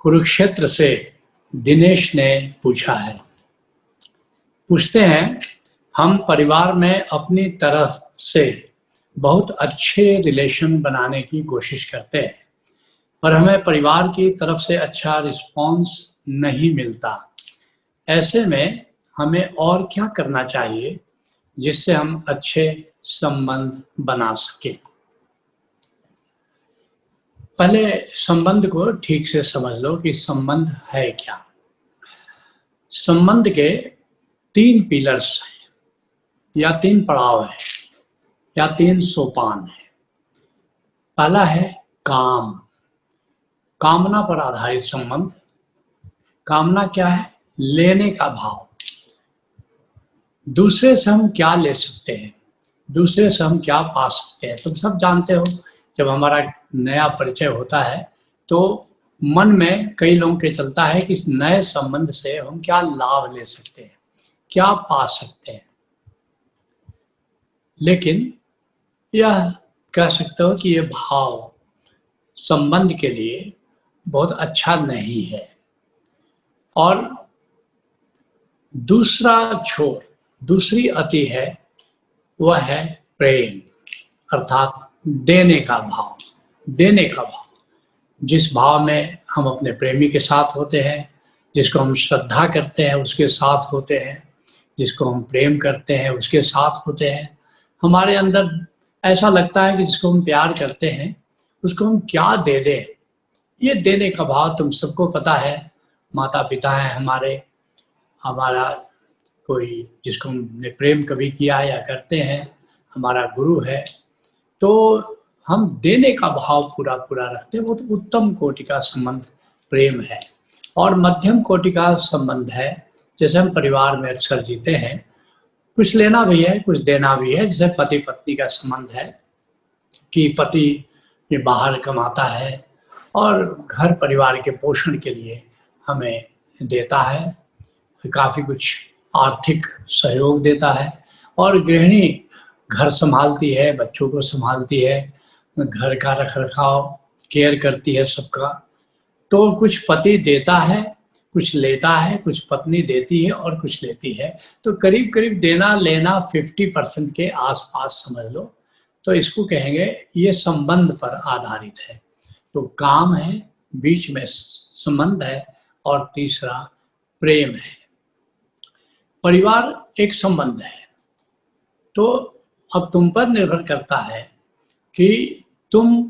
कुरुक्षेत्र से दिनेश ने पूछा है। पूछते हैं, हम परिवार में अपनी तरफ से बहुत अच्छे रिलेशन बनाने की कोशिश करते हैं पर हमें परिवार की तरफ से अच्छा रिस्पॉन्स नहीं मिलता। ऐसे में हमें और क्या करना चाहिए जिससे हम अच्छे संबंध बना सकें? पहले संबंध को ठीक से समझ लो कि संबंध है क्या। संबंध के 3 पिलर्स हैं या 3 पड़ाव हैं या 3 सोपान हैं। पहला है काम, कामना पर आधारित संबंध। कामना क्या है? लेने का भाव। दूसरे से हम क्या ले सकते हैं, दूसरे से हम क्या पा सकते हैं। तुम सब जानते हो, जब हमारा नया परिचय होता है तो मन में कई लोगों के चलता है कि इस नए संबंध से हम क्या लाभ ले सकते हैं, क्या पा सकते हैं। लेकिन यह कह सकते हो कि ये भाव संबंध के लिए बहुत अच्छा नहीं है। और दूसरा छोर, दूसरी अति है, वह है प्रेम, अर्थात देने का भाव। देने का भाव, जिस भाव में हम अपने प्रेमी के साथ होते हैं, जिसको हम श्रद्धा करते हैं उसके साथ होते हैं, जिसको हम प्रेम करते हैं उसके साथ होते हैं। हमारे अंदर ऐसा लगता है कि जिसको हम प्यार करते हैं उसको हम क्या दे दें। ये देने का भाव तुम सबको पता है। माता पिता हैं हमारे, हमारा कोई जिसको हमने प्रेम कभी किया या करते हैं, हमारा गुरु है, तो हम देने का भाव पूरा रखते हैं। वो तो उत्तम कोटि का संबंध प्रेम है। और मध्यम कोटि का संबंध है, जैसे हम परिवार में अक्सर जीते हैं, कुछ लेना भी है कुछ देना भी है। जैसे पति पत्नी का संबंध है कि पति ये बाहर कमाता है और घर परिवार के पोषण के लिए हमें देता है, काफ़ी कुछ आर्थिक सहयोग देता है। और गृहिणी घर संभालती है, बच्चों को संभालती है, घर का रखरखाव केयर करती है सबका। तो कुछ पति देता है, कुछ लेता है, कुछ पत्नी देती है और कुछ लेती है। तो करीब करीब देना लेना 50% के आसपास समझ लो। तो इसको कहेंगे ये संबंध पर आधारित है। तो काम है, बीच में संबंध है और तीसरा प्रेम है। परिवार एक संबंध है। तो अब तुम पर निर्भर करता है कि तुम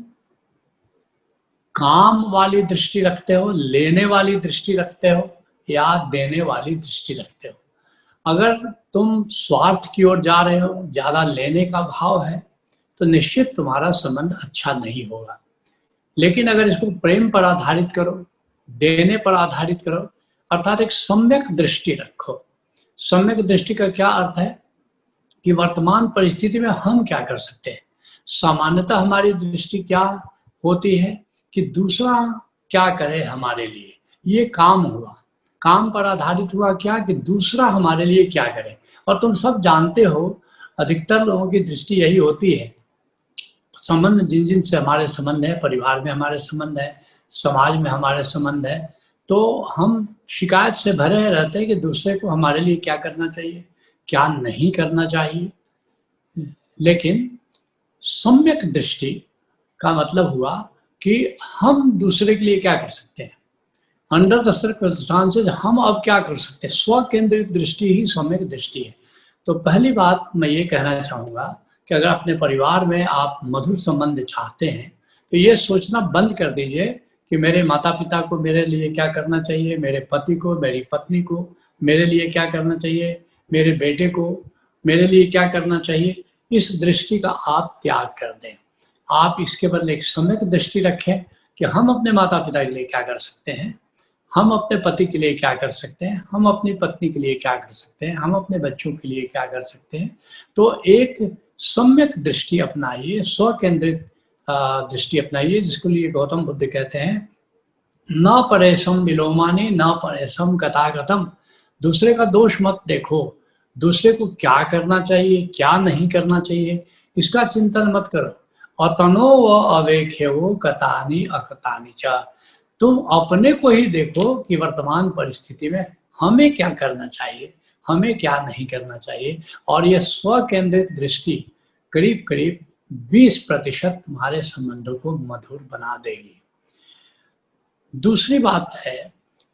काम वाली दृष्टि रखते हो, लेने वाली दृष्टि रखते हो या देने वाली दृष्टि रखते हो। अगर तुम स्वार्थ की ओर जा रहे हो, ज़्यादा लेने का भाव है, तो निश्चित तुम्हारा संबंध अच्छा नहीं होगा। लेकिन अगर इसको प्रेम पर आधारित करो, देने पर आधारित करो, अर्थात एक सम्यक दृष्टि रखो। सम्यक दृष्टि का क्या अर्थ है कि वर्तमान परिस्थिति में हम क्या कर सकते हैं। सामान्यतः हमारी दृष्टि क्या होती है कि दूसरा क्या करे हमारे लिए। ये काम हुआ, काम पर आधारित हुआ क्या कि दूसरा हमारे लिए क्या करे। और तुम सब जानते हो, अधिकतर लोगों की दृष्टि यही होती है। संबंध जिन जिन से हमारे संबंध है, परिवार में हमारे संबंध है, समाज में हमारे संबंध है, तो हम शिकायत से भरे रहते हैं कि दूसरे को हमारे लिए क्या करना चाहिए, क्या नहीं करना चाहिए। लेकिन सम्यक दृष्टि का मतलब हुआ कि हम दूसरे के लिए क्या कर सकते हैं, अंडर द सर्कमस्टांसेस हम अब क्या कर सकते हैं। स्व केंद्रित दृष्टि ही सम्यक दृष्टि है। तो पहली बात मैं ये कहना चाहूँगा कि अगर अपने परिवार में आप मधुर संबंध चाहते हैं तो ये सोचना बंद कर दीजिए कि मेरे माता पिता को मेरे लिए क्या करना चाहिए, मेरे पति को, मेरी पत्नी को मेरे लिए क्या करना चाहिए, मेरे बेटे को मेरे लिए क्या करना चाहिए। इस दृष्टि का आप त्याग कर दें। आप इसके बदले एक सम्यक दृष्टि रखें कि हम अपने माता पिता के लिए क्या कर सकते हैं, हम अपने पति के लिए क्या कर सकते हैं, हम अपनी पत्नी के लिए क्या कर सकते हैं, हम अपने बच्चों के लिए क्या कर सकते हैं। तो एक सम्यक दृष्टि अपनाइए, स्व केंद्रित दृष्टि अपनाइए, जिसके लिए गौतम बुद्ध कहते हैं न परेशम विलोमानी न परेशम गतागतम। दूसरे का दोष मत देखो, दूसरे को क्या करना चाहिए क्या नहीं करना चाहिए इसका चिंतन मत करो। अतनो व अवेख्यो कतानी अकतानी च। तुम अपने को ही देखो कि वर्तमान परिस्थिति में हमें क्या करना चाहिए, हमें क्या नहीं करना चाहिए। और यह स्व केंद्रित दृष्टि करीब करीब 20% तुम्हारे संबंधों को मधुर बना देगी। दूसरी बात है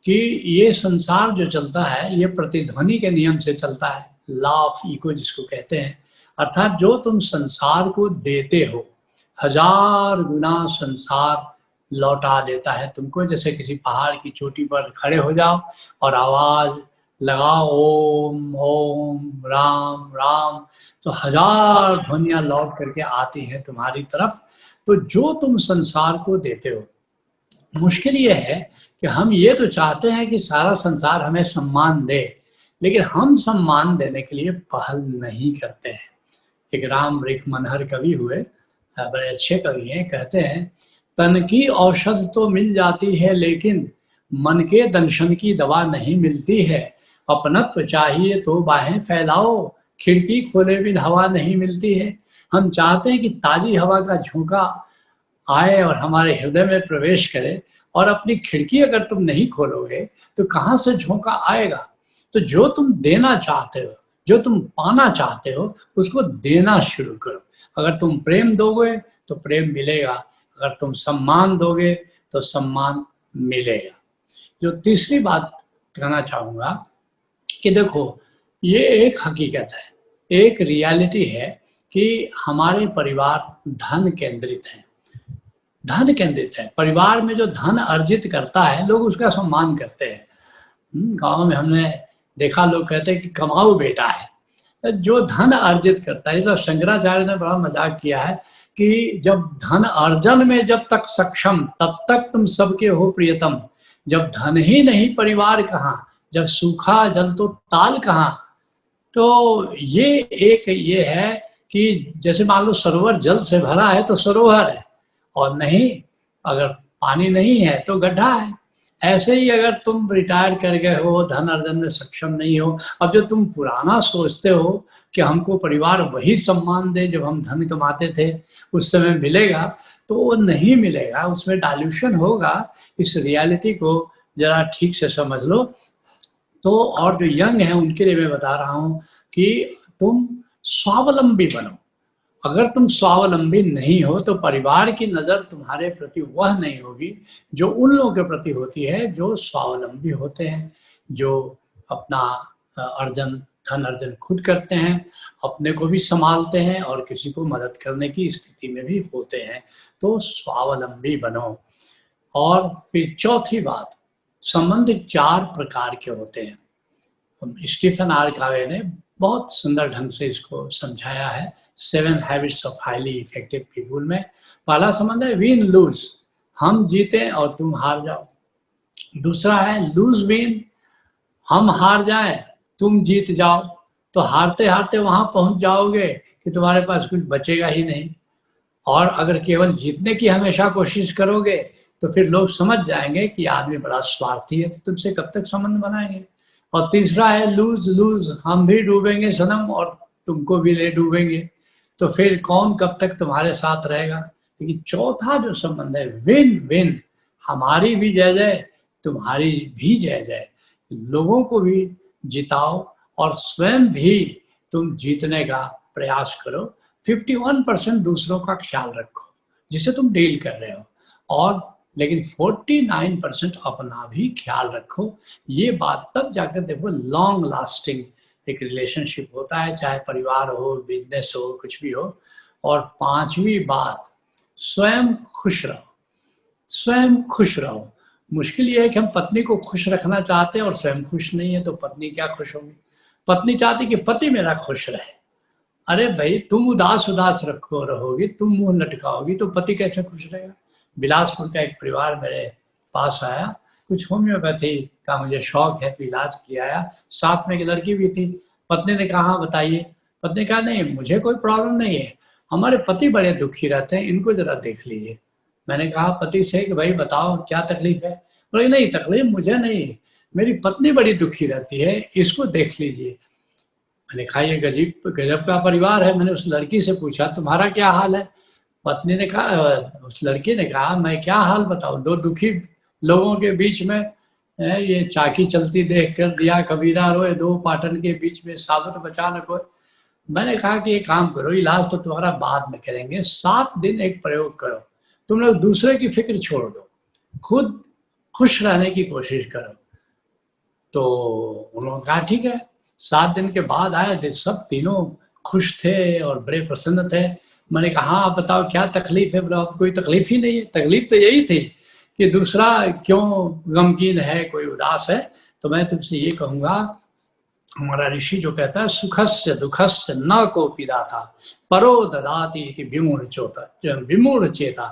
कि ये संसार जो चलता है ये प्रतिध्वनि के नियम से चलता है, लॉ ऑफ इको जिसको कहते हैं। अर्थात जो तुम संसार को देते हो 1000 गुना संसार लौटा देता है तुमको। जैसे किसी पहाड़ की चोटी पर खड़े हो जाओ और आवाज लगाओ ओम ओम राम राम, तो 1000 ध्वनियां लौट करके आती हैं तुम्हारी तरफ। तो जो तुम संसार को देते हो, मुश्किल ये है कि हम ये तो चाहते हैं कि सारा संसार हमें सम्मान दे, लेकिन हम सम्मान देने के लिए पहल नहीं करते हैं। एक राम वृक्ष मनहर कवि हुए, बड़े अच्छे कवि हैं, कहते हैं तन की औषध तो मिल जाती है लेकिन मन के दंशन की दवा नहीं मिलती है। अपनत्व चाहिए तो बाहें फैलाओ, खिड़की खोले बिन हवा नहीं मिलती है। हम चाहते हैं कि ताजी हवा का झोंका आए और हमारे हृदय में प्रवेश करे, और अपनी खिड़की अगर तुम नहीं खोलोगे तो कहाँ से झोंका आएगा। तो जो तुम देना चाहते हो, जो तुम पाना चाहते हो, उसको देना शुरू करो। अगर तुम प्रेम दोगे तो प्रेम मिलेगा, अगर तुम सम्मान दोगे तो सम्मान मिलेगा। जो तीसरी बात कहना चाहूँगा कि देखो ये एक हकीकत है, एक रियलिटी है कि हमारे परिवार धन केंद्रित है, धन केंद्रित है। परिवार में जो धन अर्जित करता है लोग उसका सम्मान करते हैं। गांव में हमने देखा, लोग कहते हैं कि कमाऊ बेटा है। जो धन अर्जित करता है, तो शंकराचार्य ने बड़ा मजाक किया है कि जब धन अर्जन में जब तक सक्षम तब तक तुम सबके हो प्रियतम, जब धन ही नहीं परिवार कहाँ, जब सूखा जल तो ताल कहाँ। तो ये एक ये है कि जैसे मान लो सरोवर जल से भरा है तो सरोवर है, और नहीं अगर पानी नहीं है तो गड्ढा है। ऐसे ही अगर तुम रिटायर कर गए हो, धन अर्जन में सक्षम नहीं हो, अब जो तुम पुराना सोचते हो कि हमको परिवार वही सम्मान दे जब हम धन कमाते थे, उस समय मिलेगा, तो वो नहीं मिलेगा, उसमें डाइल्यूशन होगा। इस रियलिटी को जरा ठीक से समझ लो। तो और जो यंग हैं उनके लिए मैं बता रहा हूँ कि तुम स्वावलंबी बनो। अगर तुम स्वावलंबी नहीं हो तो परिवार की नज़र तुम्हारे प्रति वह नहीं होगी जो उन लोगों के प्रति होती है जो स्वावलंबी होते हैं, जो अपना धन अर्जन खुद करते हैं, अपने को भी संभालते हैं और किसी को मदद करने की स्थिति में भी होते हैं। तो स्वावलंबी बनो। और फिर चौथी बात, संबंध 4 प्रकार के होते हैं। स्टीफन आर कावे ने बहुत सुंदर ढंग से इसको समझाया है 7 habits of highly effective people में। पहला संबंध है विन लूज, हम जीते और तुम हार जाओ। दूसरा है लूज विन, हम हार जाएं तुम जीत जाओ। तो हारते हारते वहां पहुंच जाओगे कि तुम्हारे पास कुछ बचेगा ही नहीं। और अगर केवल जीतने की हमेशा कोशिश करोगे तो फिर लोग समझ जाएंगे कि आदमी बड़ा स्वार्थी है, तो तुमसे कब तक संबंध बनाएंगे। और तीसरा है लूज लूज, हम भी डूबेंगे सनम और तुमको भी ले डूबेंगे, तो फिर कौन कब तक तुम्हारे साथ रहेगा। लेकिन चौथा जो संबंध है विन विन, हमारी भी जय जय तुम्हारी भी जय जय, लोगों को भी जिताओ और स्वयं भी तुम जीतने का प्रयास करो। 51% दूसरों का ख्याल रखो जिसे तुम डील कर रहे हो, और लेकिन 49% अपना भी ख्याल रखो। ये बात तब जाकर देखो लॉन्ग लास्टिंग एक रिलेशनशिप होता है, चाहे परिवार हो, बिजनेस हो, कुछ भी हो। और 5वीं बात, स्वयं खुश रहो, स्वयं खुश रहो। मुश्किल ये है कि हम पत्नी को खुश रखना चाहते हैं और स्वयं खुश नहीं है, तो पत्नी क्या खुश होगी। पत्नी चाहती कि पति मेरा खुश रहे। अरे भाई तुम उदास उदास रहोगी, तुम मुंह लटकाओगी तो पति कैसे खुश रहेगा। बिलासपुर का एक परिवार मेरे पास आया, कुछ होम्योपैथी का मुझे शौक है तो इलाज किया आया, साथ में एक लड़की भी थी। पत्नी ने कहा बताइए, पत्नी कहा नहीं मुझे कोई प्रॉब्लम नहीं है, हमारे पति बड़े दुखी रहते हैं, इनको जरा देख लीजिए। मैंने कहा पति से कि भाई बताओ क्या तकलीफ है। बोले नहीं तकलीफ मुझे नहीं, मेरी पत्नी बड़ी दुखी रहती है, इसको देख लीजिए। मैंने कहा ये गजब का परिवार है। मैंने उस लड़की से पूछा तुम्हारा क्या हाल है। पत्नी ने कहा, उस लड़की ने कहा मैं क्या हाल बताऊं, 2 दुखी लोगों के बीच में ये चाकी चलती देख कर दिया कबीरा रोए, दो पाटन के बीच में साबत बचा न कोई। मैंने कहा कि ये काम करो, इलाज तो तुम्हारा बाद में करेंगे, 7 दिन एक प्रयोग करो, तुम लोग दूसरे की फिक्र छोड़ दो, खुद खुश रहने की कोशिश करो। तो उन्होंने कहा ठीक है। 7 दिन के बाद आए थे, सब तीनों खुश थे और बड़े प्रसन्न थे। मैंने कहा हाँ आप बताओ क्या तकलीफ है? बोला अब कोई तकलीफ ही नहीं है, तकलीफ तो यही थी कि दूसरा क्यों गमगीन है, कोई उदास है। तो मैं तुमसे ये कहूँगा, हमारा ऋषि जो कहता है सुखस्य दुखस्य न कोपि दाता परो ददाति इति विमूढ़ चेता,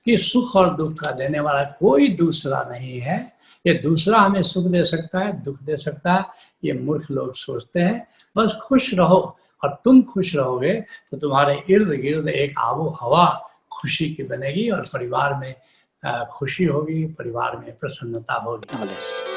कि सुख और दुख का देने वाला कोई दूसरा नहीं है। ये दूसरा हमें सुख दे सकता है, दुख दे सकता है, ये मूर्ख लोग सोचते हैं। बस खुश रहो, और तुम खुश रहोगे तो तुम्हारे इर्द गिर्द एक आबो हवा खुशी की बनेगी, और परिवार में खुशी होगी, परिवार में प्रसन्नता होगी।